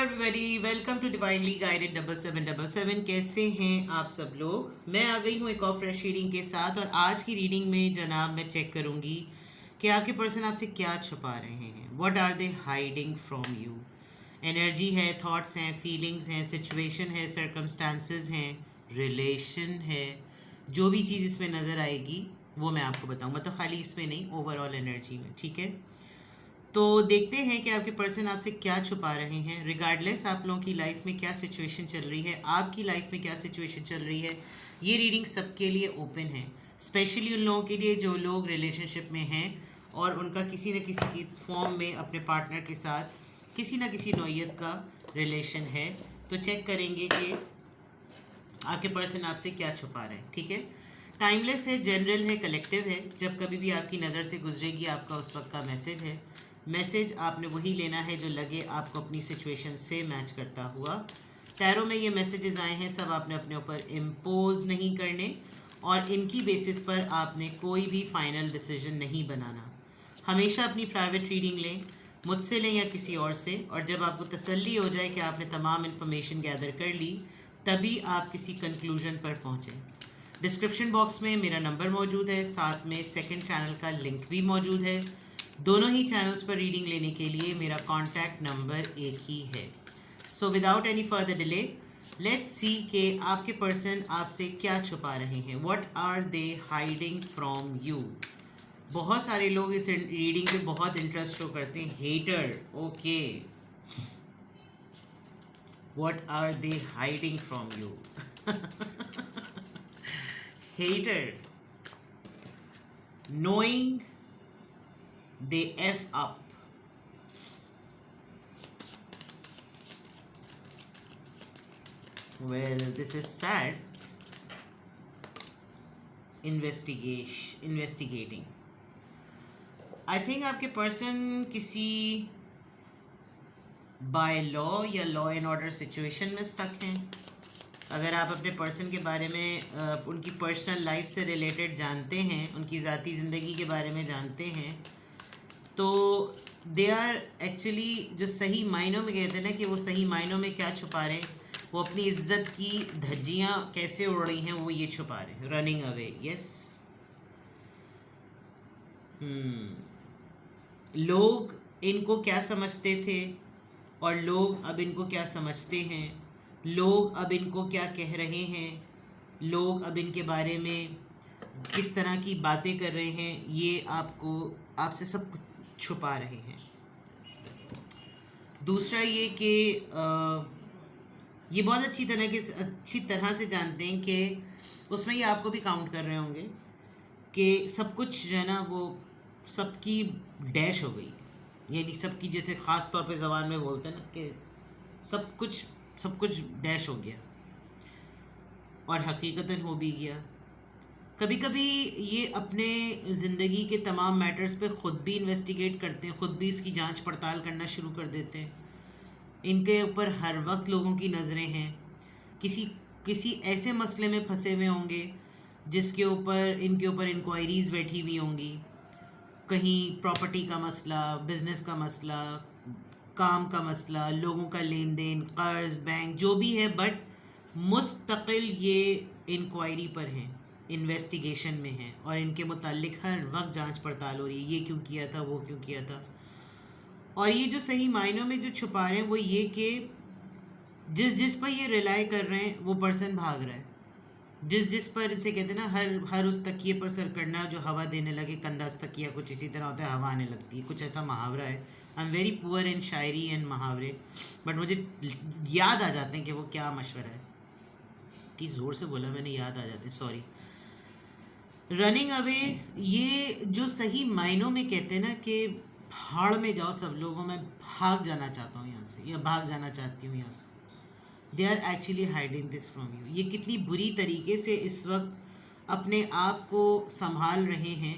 Everybody, welcome to divinely guided 7777। कैसे हैं आप सब लोग। मैं आ गई हूँ एक और फ्रेश रीडिंग के साथ। और आज की रीडिंग में जनाब मैं चेक करूँगी कि आपके पर्सन आपसे क्या छुपा रहे हैं। What are they hiding from you. Energy है, थॉट्स हैं, फीलिंग्स हैं, सिचुएशन है, सर्कमस्टांसेस हैं, रिलेशन है। जो भी चीज़ इसमें नज़र आएगी वो मैं आपको बताऊँ, मतलब खाली इसमें नहीं, ओवरऑल एनर्जी में। ठीक है, तो देखते हैं कि आपके पर्सन आपसे क्या छुपा रहे हैं। रिगार्डलेस आप लोगों की लाइफ में क्या सिचुएशन चल रही है, आपकी लाइफ में क्या सिचुएशन चल रही है, ये रीडिंग सबके लिए ओपन है। स्पेशली उन लोगों के लिए जो लोग रिलेशनशिप में हैं और उनका किसी न किसी की फॉर्म में अपने पार्टनर के साथ किसी न किसी नौयत का रिलेशन है। तो चेक करेंगे कि आपके पर्सन आपसे क्या छुपा रहे हैं। ठीक है, टाइमलेस है, जनरल है, कलेक्टिव है। जब कभी भी आपकी नज़र से गुजरेगी आपका उस वक्त का मैसेज है। मैसेज आपने वही लेना है जो लगे आपको अपनी सिचुएशन से मैच करता हुआ। टैरो में ये मैसेजेस आए हैं, सब आपने अपने ऊपर इम्पोज नहीं करने और इनकी बेसिस पर आपने कोई भी फाइनल डिसीजन नहीं बनाना। हमेशा अपनी प्राइवेट रीडिंग लें, मुझसे लें या किसी और से, और जब आपको तसल्ली हो जाए कि आपने तमाम इन्फॉर्मेशन गैदर कर ली तभी आप किसी कंक्लूजन पर पहुँचें। डिस्क्रिप्शन बॉक्स में मेरा नंबर मौजूद है, साथ में सेकंड चैनल का लिंक भी मौजूद है। दोनों ही चैनल्स पर रीडिंग लेने के लिए मेरा कॉन्टैक्ट नंबर एक ही है। So without any further delay let's see कि आपके पर्सन आपसे क्या छुपा रहे हैं। What are they hiding from you. बहुत सारे लोग इस रीडिंग पे बहुत इंटरेस्ट शो करते हैं। Hater, okay, what are they hiding from you. Hater, knowing they F up. Well, this is sad. Investigating. I think आपके पर्सन किसी बाय लॉ या लॉ एंड ऑर्डर सिचुएशन में स्टक हैं। अगर आप अपने पर्सन के बारे में उनकी पर्सनल लाइफ से रिलेटेड जानते हैं, उनकी ज़ाती ज़िंदगी के बारे में जानते हैं, तो दे आर एक्चुअली, जो सही मायनों में कहते हैं ना कि वो सही मायनों में क्या छुपा रहे हैं, वो अपनी इज्जत की धज्जियाँ कैसे उड़ रही हैं वो ये छुपा रहे हैं। Running away, yes. लोग इनको क्या समझते थे और लोग अब इनको क्या समझते हैं, लोग अब इनको क्या कह रहे हैं, लोग अब इनके बारे में किस तरह की बातें कर रहे हैं, ये आपसे सब कुछ छुपा रहे हैं। दूसरा ये कि ये बहुत अच्छी तरह से जानते हैं कि उसमें ये आपको भी काउंट कर रहे होंगे कि सब कुछ जो है ना वो सबकी डैश हो गई, यानी सबकी, जैसे ख़ास तौर पे ज़बान में बोलते हैं ना कि सब कुछ डैश हो गया, और हकीकतन हो भी गया। कभी कभी ये अपने ज़िंदगी के तमाम मैटर्स पे ख़ुद भी इन्वेस्टिगेट करते हैं, ख़ुद भी इसकी जांच पड़ताल करना शुरू कर देते हैं। इनके ऊपर हर वक्त लोगों की नज़रें हैं। किसी ऐसे मसले में फंसे हुए होंगे जिसके ऊपर इनके ऊपर इंक्वायरीज़ बैठी हुई होंगी। कहीं प्रॉपर्टी का मसला, बिज़नेस का मसला, काम का मसला, लोगों का लेन देन, कर्ज, बैंक, जो भी है, बट मुस्तकिल ये इंक्वायरी पर हैं, इन्वेस्टिगेशन में हैं, और इनके मुताल्लिक हर वक्त जांच पड़ताल हो रही है, ये क्यों किया था, वो क्यों किया था। और ये जो सही मायनों में जो छुपा रहे हैं वो ये कि जिस पर ये रिलाई कर रहे हैं वो पर्सन भाग रहा है। जिस पर इसे कहते हैं ना, हर उस तकिए पर सर करना जो हवा देने लगे, कंदास तकिया कुछ इसी तरह होता है, हवा आने लगती है, कुछ ऐसा मुहावरा है। I am very poor in Shayari and मुहावरे, बट मुझे याद आ जाते हैं कि वो क्या मशवरा है। इतनी ज़ोर से बोला मैंने, याद आ जाते हैं, सॉरी। रनिंग अवे, ये जो सही मायनों में कहते हैं ना कि भाड़ में जाओ सब लोगों, मैं भाग जाना चाहता हूँ यहाँ से, या भाग जाना चाहती हूँ यहाँ से। They are actually hiding this from you. ये कितनी बुरी तरीके से इस वक्त अपने आप को संभाल रहे हैं।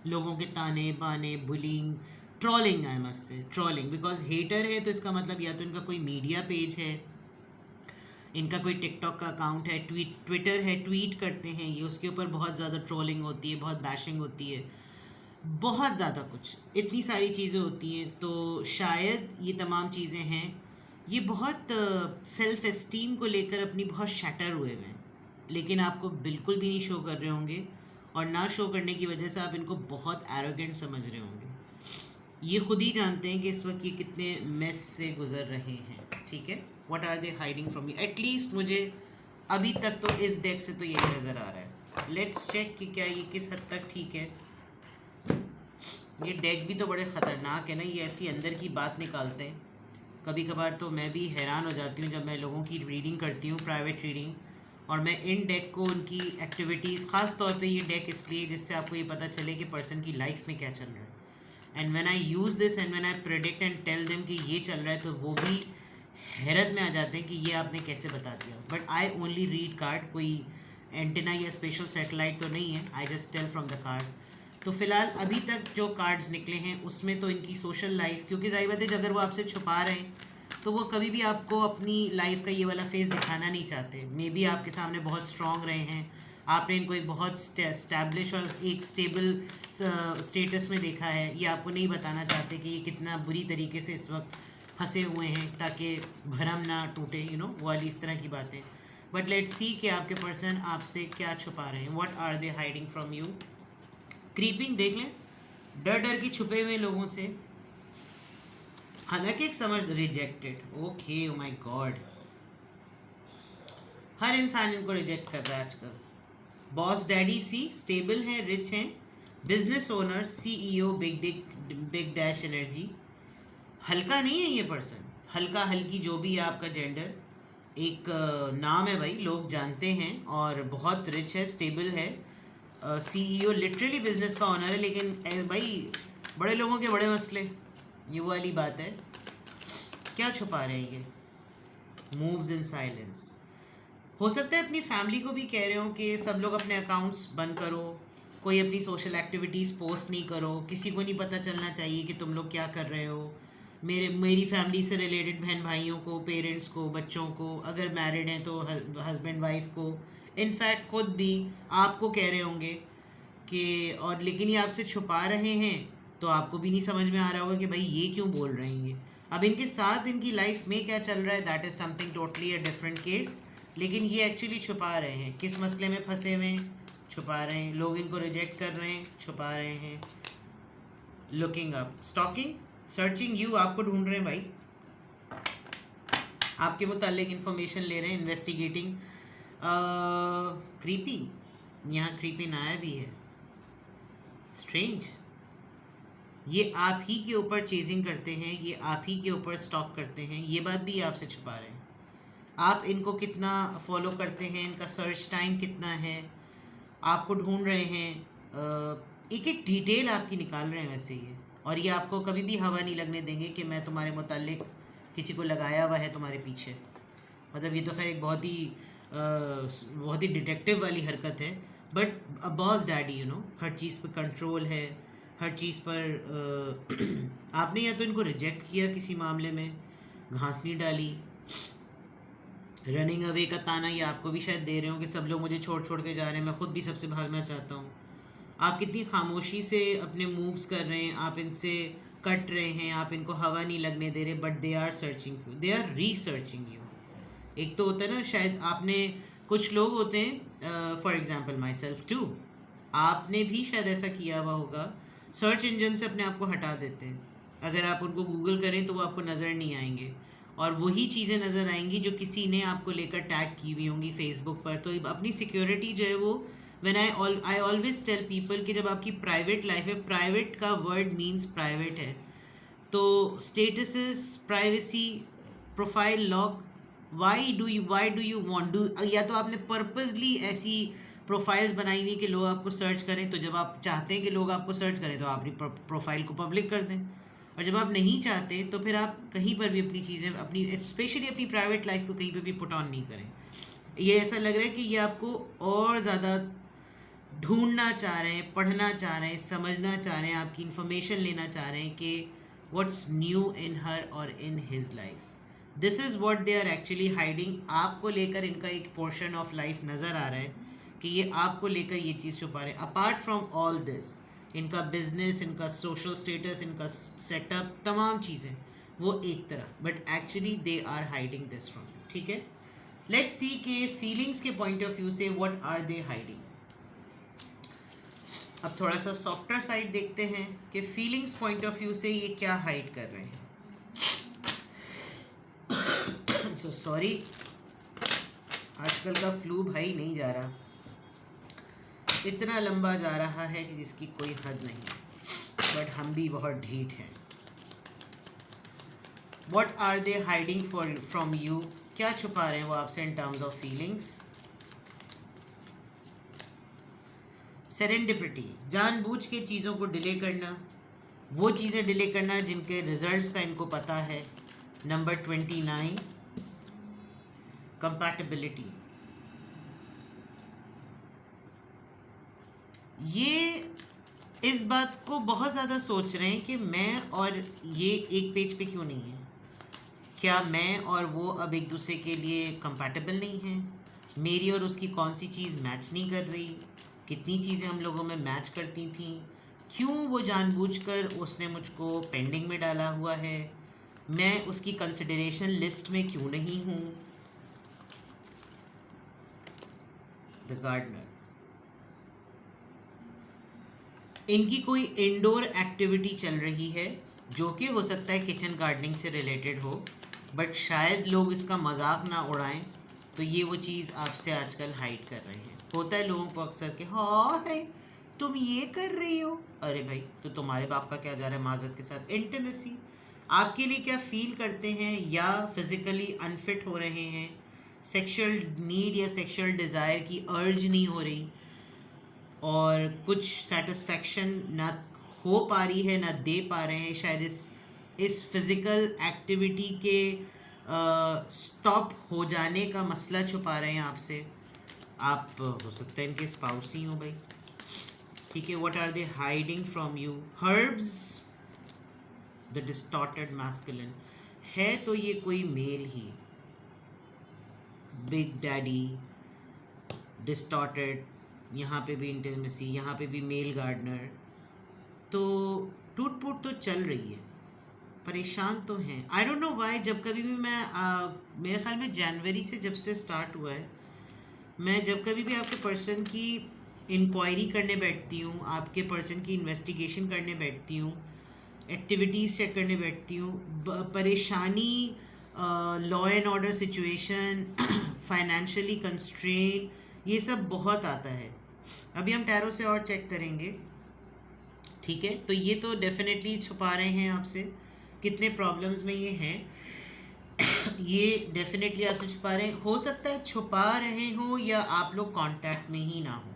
लोगों के ताने बाने, bullying, trolling, I must say trolling, because hater है तो इसका मतलब या तो इनका कोई मीडिया पेज है, इनका कोई टिकटॉक का अकाउंट है, ट्विटर है, ट्वीट करते हैं ये, उसके ऊपर बहुत ज़्यादा ट्रोलिंग होती है, बहुत बैशिंग होती है, बहुत ज़्यादा कुछ, इतनी सारी चीज़ें होती हैं। तो शायद ये तमाम चीज़ें हैं ये बहुत सेल्फ एस्टीम को लेकर अपनी बहुत शैटर हुए हैं, लेकिन आपको बिल्कुल भी नहीं शो कर रहे होंगे, और ना शो करने की वजह से आप इनको बहुत एरोगेंट समझ रहे होंगे। ये खुद ही जानते हैं कि इस वक्त ये कितने मेस से गुजर रहे हैं, ठीक है। What are they hiding from you, at least मुझे अभी तक तो इस डेक से तो यही नज़र आ रहा है। लेट्स चेक कि क्या ये किस हद तक ठीक है। ये डेक भी तो बड़े ख़तरनाक है ना, ये ऐसी अंदर की बात निकालते हैं। कभी कभार तो मैं भी हैरान हो जाती हूँ जब मैं लोगों की रीडिंग करती हूँ, प्राइवेट रीडिंग, और मैं इन डेक को उनकी एक्टिविटीज़, ख़ास तौर पे ये डेक इसलिए जिससे आपको ये पता चले कि पर्सन की लाइफ में क्या चल रहा है। And when I use this and when I predict and tell them कि ये चल रहा है, तो वो भी हैरत में आ जाते हैं कि ये आपने कैसे बता दिया। But I only read card, कोई एंटेना या स्पेशल सेटेलाइट तो नहीं है, I just tell from the card. तो फ़िलहाल अभी तक जो कार्ड्स निकले हैं उसमें तो इनकी सोशल लाइफ, क्योंकि ज़ाहिर बात है अगर वो आपसे छुपा रहे हैं तो वो कभी भी आपको अपनी लाइफ का ये वाला फेस दिखाना नहीं चाहते। मे बी आपके सामने बहुत स्ट्रॉन्ग रहे हैं, आपने इनको एक बहुत स्टैब्लिश और एक स्टेबल स्टेटस में देखा है, ये आपको नहीं बताना चाहते कि ये कितना बुरी तरीके से इस वक्त फंसे हुए हैं ताकि भरम ना टूटे, यू नो, वो वाली इस तरह की बातें। बट लेट्स सी कि आपके पर्सन आपसे क्या छुपा रहे हैं, what are they hiding from you. Creeping देख लें, डर डर के छुपे हुए लोगों से, हालांकि एक समझ, rejected, okay, oh my god, हर इंसान इनको रिजेक्ट कर रहा है आजकल। बॉस डैडी सी, स्टेबल हैं, रिच हैं, business owner, CEO, big dash energy. हल्का नहीं है ये पर्सन, हल्का हल्की जो भी है आपका जेंडर, एक नाम है भाई, लोग जानते हैं, और बहुत रिच है, स्टेबल है, सीईओ, लिटरली बिजनेस का ओनर है। लेकिन भाई बड़े लोगों के बड़े मसले, ये वो वाली बात है। क्या छुपा रहे हैं ये, मूव्स इन साइलेंस। हो सकता है अपनी फैमिली को भी कह रहे हो कि सब लोग अपने अकाउंट्स बंद करो, कोई अपनी सोशल एक्टिविटीज़ पोस्ट नहीं करो, किसी को नहीं पता चलना चाहिए कि तुम लोग क्या कर रहे हो। मेरी फैमिली से रिलेटेड बहन भाइयों को, पेरेंट्स को, बच्चों को, अगर मैरिड हैं तो हस्बैंड वाइफ को, इनफैक्ट खुद भी आपको कह रहे होंगे कि, और लेकिन ये आपसे छुपा रहे हैं तो आपको भी नहीं समझ में आ रहा होगा कि भाई ये क्यों बोल रहे हैं ये। अब इनके साथ इनकी लाइफ में क्या चल रहा है, that is something totally a different case. लेकिन ये एक्चुअली छुपा रहे हैं, किस मसले में फंसे हुए हैं, छुपा रहे हैं, लोग इनको रिजेक्ट कर रहे हैं, छुपा रहे हैं, looking up, stalking, searching you, आपको ढूंढ रहे हैं भाई, आपके मुतालिक इन्फॉर्मेशन ले रहे हैं, इन्वेस्टिगेटिंग। क्रीपी, यहाँ क्रीपी आया भी है, स्ट्रेंज, ये आप ही के ऊपर चेजिंग करते हैं, ये आप ही के ऊपर स्टॉक करते हैं, ये बात भी आपसे छुपा रहे हैं। आप इनको कितना फॉलो करते हैं, इनका सर्च टाइम कितना है, आपको ढूंढ रहे हैं, एक एक डिटेल आपकी निकाल रहे हैं वैसे ये। और ये आपको कभी भी हवा नहीं लगने देंगे कि मैं तुम्हारे मुतालिक किसी को लगाया हुआ है तुम्हारे पीछे। मतलब ये तो खैर एक बहुत ही डिटेक्टिव वाली हरकत है, but a boss daddy, you know, हर चीज़ पर कंट्रोल है, हर चीज़ पर आपने या तो इनको रिजेक्ट किया किसी मामले में, घास नहीं डाली, रनिंग अवे का ताना ये आपको भी शायद दे रहे हो कि सब लोग मुझे छोड़ छोड़ के जा रहे हैं, मैं खुद भी सबसे भागना चाहता हूँ। आप कितनी खामोशी से अपने मूव्स कर रहे हैं, आप इनसे कट रहे हैं, आप इनको हवा नहीं लगने दे रहे, but they are searching you, they are researching you. एक तो होता है ना, शायद आपने, कुछ लोग होते हैं, for example myself too, आपने भी शायद ऐसा किया हुआ होगा, सर्च इंजन से अपने आप को हटा देते हैं, अगर आप उनको गूगल करें तो वो आपको नज़र नहीं आएंगे, और वही चीज़ें नज़र आएंगी जो किसी ने आपको लेकर टैग की हुई होंगी फेसबुक पर। तो अपनी सिक्योरिटी जो है वो, when I always tell people कि जब आपकी प्राइवेट लाइफ है, प्राइवेट का वर्ड मीन्स प्राइवेट है, तो statuses, privacy, profile log, why do you want do, या तो आपने पर्पसली ऐसी प्रोफाइल्स बनाई हुई कि लोग आपको सर्च करें, तो जब आप चाहते हैं कि लोग आपको सर्च करें तो आप अपनी प्रोफाइल को पब्लिक कर दें, और जब आप नहीं चाहते तो फिर आप कहीं पर भी अपनी चीज़ें, अपनी स्पेशली अपनी प्राइवेट लाइफ को कहीं पर भी पुट ऑन नहीं करें। ये ऐसा लग रहा है कि ये आपको और ज़्यादा ढूंढना चाह रहे हैं, पढ़ना चाह रहे हैं, समझना चाह रहे हैं, आपकी इन्फॉर्मेशन लेना चाह रहे हैं कि व्हाट्स न्यू इन हर और in his life. This is what they are actually hiding. आपको लेकर इनका एक पोर्शन ऑफ लाइफ नज़र आ रहा है कि ये आपको लेकर ये चीज़ छुपा रहे हैं। अपार्ट फ्रॉम ऑल दिस, इनका बिजनेस, इनका सोशल स्टेटस, इनका सेटअप, तमाम चीज़ें, वो एक तरफ, but actually they are hiding this from you. ठीक है, लेट्स सी के फीलिंग्स के पॉइंट ऑफ व्यू से व्हाट आर दे हाइडिंग. अब थोड़ा सा सॉफ्टर साइड देखते हैं कि फीलिंग्स पॉइंट ऑफ व्यू से ये क्या हाइड कर रहे हैं. सो सॉरी, आजकल का फ्लू भाई नहीं जा रहा, इतना लंबा जा रहा है कि जिसकी कोई हद नहीं, बट हम भी बहुत ढीठ हैं. What are they hiding from you? क्या छुपा रहे हैं वो आपसे in terms of feelings? Serendipity, जानबूझ के चीज़ों को डिले करना, वो चीज़ें डिले करना जिनके रिजल्ट्स का इनको पता है. Number 29, compatibility. ये इस बात को बहुत ज़्यादा सोच रहे हैं कि मैं और ये एक पेज पे क्यों नहीं है. क्या मैं और वो अब एक दूसरे के लिए कंपैटिबल नहीं हैं? मेरी और उसकी कौन सी चीज़ मैच नहीं कर रही? कितनी चीज़ें हम लोगों में मैच करती थी? क्यों वो जानबूझकर उसने मुझको पेंडिंग में डाला हुआ है? मैं उसकी कंसिडरेशन लिस्ट में क्यों नहीं हूँ? The gardener. इनकी कोई इंडोर एक्टिविटी चल रही है जो कि हो सकता है किचन गार्डनिंग से रिलेटेड हो, बट शायद लोग इसका मजाक ना उड़ाएं, तो ये वो चीज़ आपसे आजकल हाइड कर रहे हैं. होता है लोगों को अक्सर कि हाँ है तुम ये कर रही हो, अरे भाई तो तुम्हारे बाप का क्या जा रहा है माजरत के साथ. इंटीमेसी आपके लिए क्या फील करते हैं, या फिज़िकली अनफिट हो रहे हैं, सेक्सुअल नीड या सेक्सुअल डिज़ायर की अर्ज नहीं हो रही, और कुछ सेटिस्फेक्शन ना हो पा रही है ना दे पा रहे हैं. शायद इस फिज़िकल एक्टिविटी के स्टॉप हो जाने का मसला छुपा रहे हैं आपसे. आप हो सकता है इनके स्पाउस ही हो भाई. ठीक है, what are they hiding from you? Herbs, the distorted masculine. है तो ये कोई मेल ही, बिग डैडी, डिस्टॉर्टेड, यहाँ पे भी इंटीमेसी, यहाँ पे भी मेल गार्डनर. तो टूट फूट तो चल रही है, परेशान तो हैं. I don't know why. जब कभी भी मैं मेरे ख्याल में जनवरी से जब से स्टार्ट हुआ है, मैं जब कभी भी आपके पर्सन की इंक्वायरी करने बैठती हूँ, आपके पर्सन की इन्वेस्टिगेशन करने बैठती हूँ, एक्टिविटीज़ चेक करने बैठती हूँ, परेशानी, law and order situation, financially constrain, ये सब बहुत आता है. अभी हम टैरो से और चेक करेंगे. ठीक है, तो ये तो डेफिनेटली छुपा रहे हैं आपसे कितने प्रॉब्लम्स में ये हैं. ये डेफिनेटली आपसे छुपा रहे हैं. हो सकता है छुपा रहे हो या आप लोग कांटेक्ट में ही ना हो,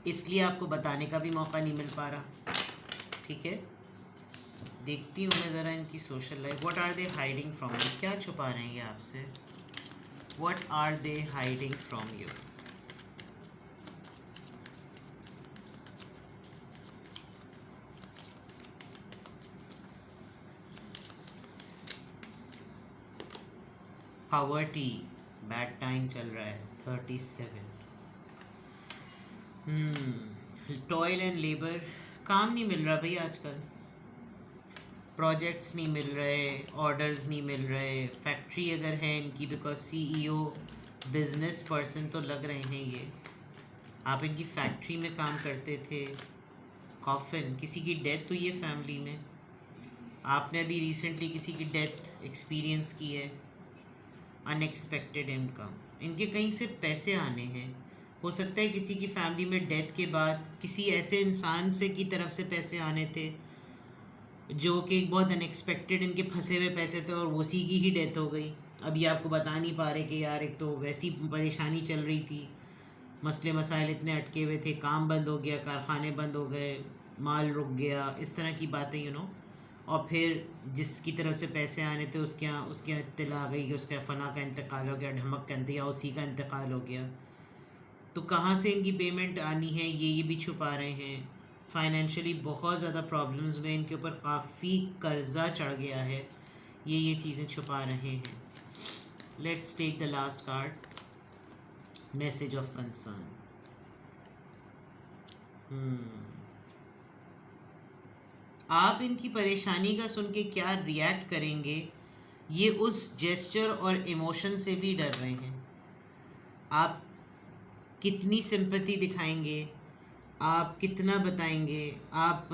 इसलिए आपको बताने का भी मौका नहीं मिल पा रहा. ठीक है, देखती हूँ मैं ज़रा इनकी social life. What are they hiding from you? क्या छुपा रहे हैं ये आपसे? What are they hiding from you? Poverty, bad time चल रहा है. 37. टॉयल एंड लेबर, काम नहीं मिल रहा भाई आजकल. प्रोजेक्ट्स नहीं मिल रहे, ऑर्डर्स नहीं मिल रहे. फैक्ट्री अगर है इनकी, बिकॉज सीईओ बिजनेस पर्सन तो लग रहे हैं ये. आप इनकी फैक्ट्री में काम करते थे. कॉफिन, किसी की डेथ हुई है फैमिली में. आपने अभी रिसेंटली किसी की डेथ एक्सपीरियंस की है. अनएक्सपेक्टेड इनकम, इनके कहीं से पैसे आने हैं. हो सकता है किसी की फैमिली में डेथ के बाद किसी ऐसे इंसान से की तरफ से पैसे आने थे जो कि एक बहुत अनएक्सपेक्टेड इनके फंसे हुए पैसे थे, और उसी की ही डेथ हो गई. अभी आपको बता नहीं पा रहे कि यार एक तो वैसी परेशानी चल रही थी, मसले मसाइल इतने अटके हुए थे, काम बंद हो गया, कारखाने बंद हो गए, माल रुक गया, इस तरह की बातें और फिर जिसकी तरफ से पैसे आने थे उसके यहाँ इत्तला आ गई कि उसका फना का इंतकाल हो गया, ढमक का या उसी का इंतकाल हो गया. तो कहाँ से इनकी पेमेंट आनी है ये भी छुपा रहे हैं. फाइनेंशियली बहुत ज़्यादा प्रॉब्लम्स में, इनके ऊपर काफ़ी कर्जा चढ़ गया है, ये चीज़ें छुपा रहे हैं. Let's take the last card, message of concern. आप इनकी परेशानी का सुन के क्या रिएक्ट करेंगे, ये उस जेस्चर और इमोशन से भी डर रहे हैं। आप कितनी सिंपैथी दिखाएंगे, आप कितना बताएंगे, आप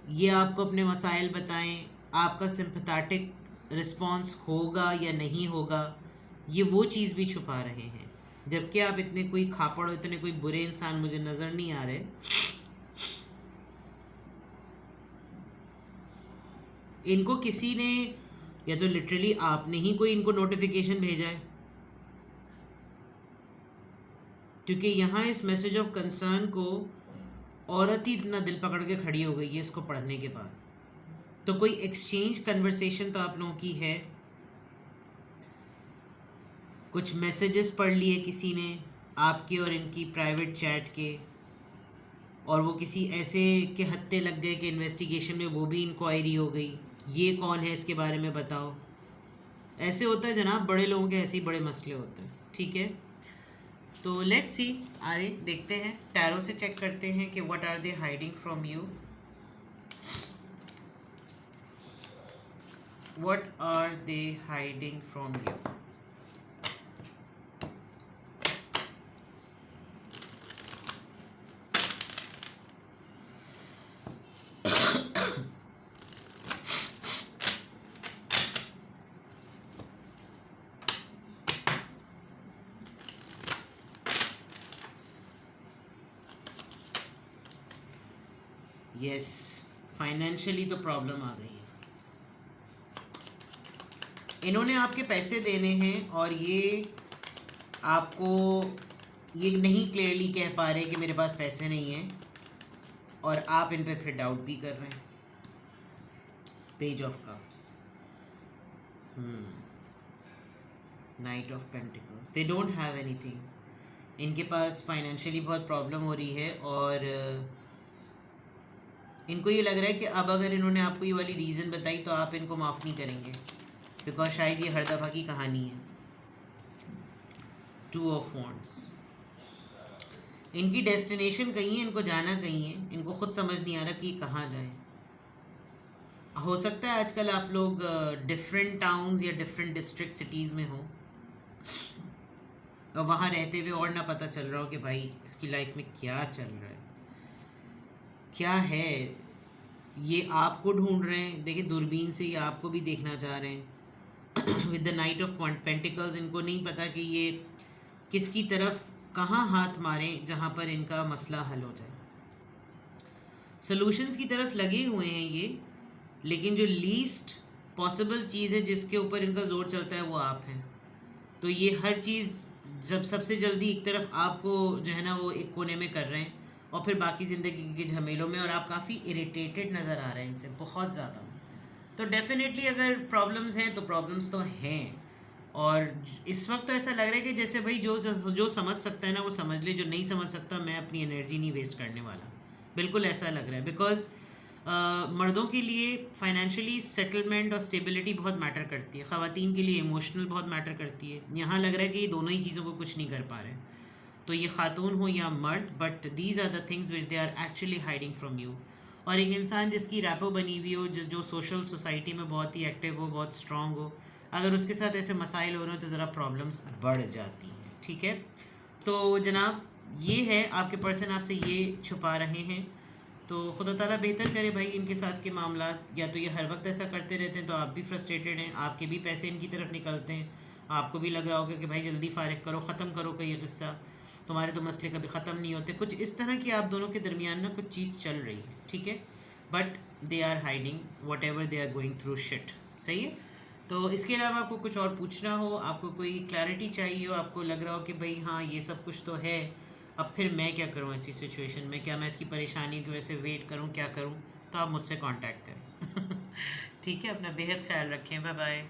ये आपको अपने मसाइल बताएं, आपका सिंपैथेटिक रिस्पॉन्स होगा या नहीं होगा, ये वो चीज़ भी छुपा रहे हैं। जबकि आप इतने कोई खापड़, इतने कोई बुरे इंसान मुझे नज़र नहीं आ रहे। इनको किसी ने, या तो लिटरली आपने ही कोई इनको नोटिफिकेशन भेजा है, क्योंकि यहाँ इस मैसेज ऑफ कंसर्न को औरत ही इतना दिल पकड़ के खड़ी हो गई है इसको पढ़ने के बाद। तो कोई एक्सचेंज कन्वर्सेशन तो आप लोगों की है, कुछ मैसेजेस पढ़ लिए किसी ने आपके और इनकी प्राइवेट चैट के, और वो किसी ऐसे के हत्थे लग गए कि इन्वेस्टिगेशन में वो भी इंक्वायरी हो गई, ये कौन है इसके बारे में बताओ। ऐसे होता है जनाब, बड़े लोगों के ऐसे ही बड़े मसले होते हैं। ठीक है, तो लेट्स सी, आए देखते हैं, टैरो से चेक करते हैं कि what are they hiding from you, what are they hiding from you. Yes, financially तो प्रॉब्लम आ गई है। इन्होंने आपके पैसे देने हैं और ये आपको ये नहीं क्लियरली कह पा रहे कि मेरे पास पैसे नहीं हैं, और आप इन पे फिर डाउट भी कर रहे हैं। Page of cups, night of pentacles, they don't have anything. इनके पास फाइनेंशियली बहुत प्रॉब्लम हो रही है, और इनको ये लग रहा है कि अब अगर इन्होंने आपको ये वाली रीज़न बताई तो आप इनको माफ़ नहीं करेंगे, बिकॉज शायद ये हर दफ़ा की कहानी है। 2 ऑफ वॉन्ड्स, इनकी डेस्टिनेशन कहीं है, इनको जाना कहीं है, इनको खुद समझ नहीं आ रहा कि ये कहाँ जाए। हो सकता है आजकल आप लोग डिफरेंट टाउन्स या डिफरेंट डिस्ट्रिक्ट सिटीज़ में हो, और वहाँ रहते हुए और ना पता चल रहा हो कि भाई इसकी लाइफ में क्या चल रहा है, क्या है। ये आपको ढूंढ रहे हैं, देखिए दूरबीन से ये आपको भी देखना चाह रहे हैं। With the night of pentacles, इनको नहीं पता कि ये किसकी तरफ कहाँ हाथ मारें जहाँ पर इनका मसला हल हो जाए। सॉल्यूशंस की तरफ लगे हुए हैं ये, लेकिन जो लीस्ट पॉसिबल चीज़ है जिसके ऊपर इनका ज़ोर चलता है वो आप हैं। तो ये हर चीज़ जब सबसे जल्दी एक तरफ आपको जो है ना वो एक कोने में कर रहे हैं, और फिर बाकी ज़िंदगी के झमेलों में, और आप काफ़ी इरिटेटेड नज़र आ रहे हैं इनसे बहुत ज़्यादा। तो डेफिनेटली अगर प्रॉब्लम्स हैं तो प्रॉब्लम्स तो हैं, और इस वक्त तो ऐसा लग रहा है कि जैसे भाई जो समझ सकता है ना वो समझ ले, जो नहीं समझ सकता मैं अपनी एनर्जी नहीं वेस्ट करने वाला। बिल्कुल ऐसा लग रहा है, बिकॉज मर्दों के लिए फाइनेंशियली सेटलमेंट और स्टेबिलिटी बहुत मैटर करती है, ख़वातीन के लिए इमोशनल बहुत मैटर करती है। यहाँ लग रहा है कि ये दोनों ही चीज़ों को कुछ नहीं कर पा रहे, तो ये खातून हो या मर्द, but these are the things which they are actually hiding from you. और एक इंसान जिसकी रैपो बनी हुई हो, जो सोशल सोसाइटी में बहुत ही एक्टिव हो, बहुत स्ट्रॉन्ग हो, अगर उसके साथ ऐसे मसाइल हो रहे हो तो ज़रा प्रॉब्लम्स बढ़ जाती हैं। ठीक है, तो जनाब ये है आपके पर्सन आपसे ये छुपा रहे हैं। तो खुदा ताला बेहतर करे भाई इनके साथ के मामला। या तो ये हर वक्त ऐसा करते रहते हैं तो आप भी फ्रस्ट्रेटेड हैं, आपके भी पैसे इनकी तरफ निकलते हैं, आपको भी लग रहा होगा कि भाई जल्दी फ़ारिग करो, ख़त्म करो कोई किस्सा, तुम्हारे तो मसले कभी ख़त्म नहीं होते। कुछ इस तरह की आप दोनों के दरमियान ना कुछ चीज़ चल रही है। ठीक है, but they are hiding whatever they are going through shit. सही है, तो इसके अलावा आपको कुछ और पूछना हो, आपको कोई क्लैरिटी चाहिए हो, आपको लग रहा हो कि भाई हाँ ये सब कुछ तो है, अब फिर मैं क्या करूँ ऐसी सिचुएशन में, क्या मैं इसकी परेशानी की वजह से वेट करूँ, क्या करूँ, तो आप मुझसे कांटेक्ट करें। ठीक है, अपना बेहद ख्याल रखें, बाय बाय।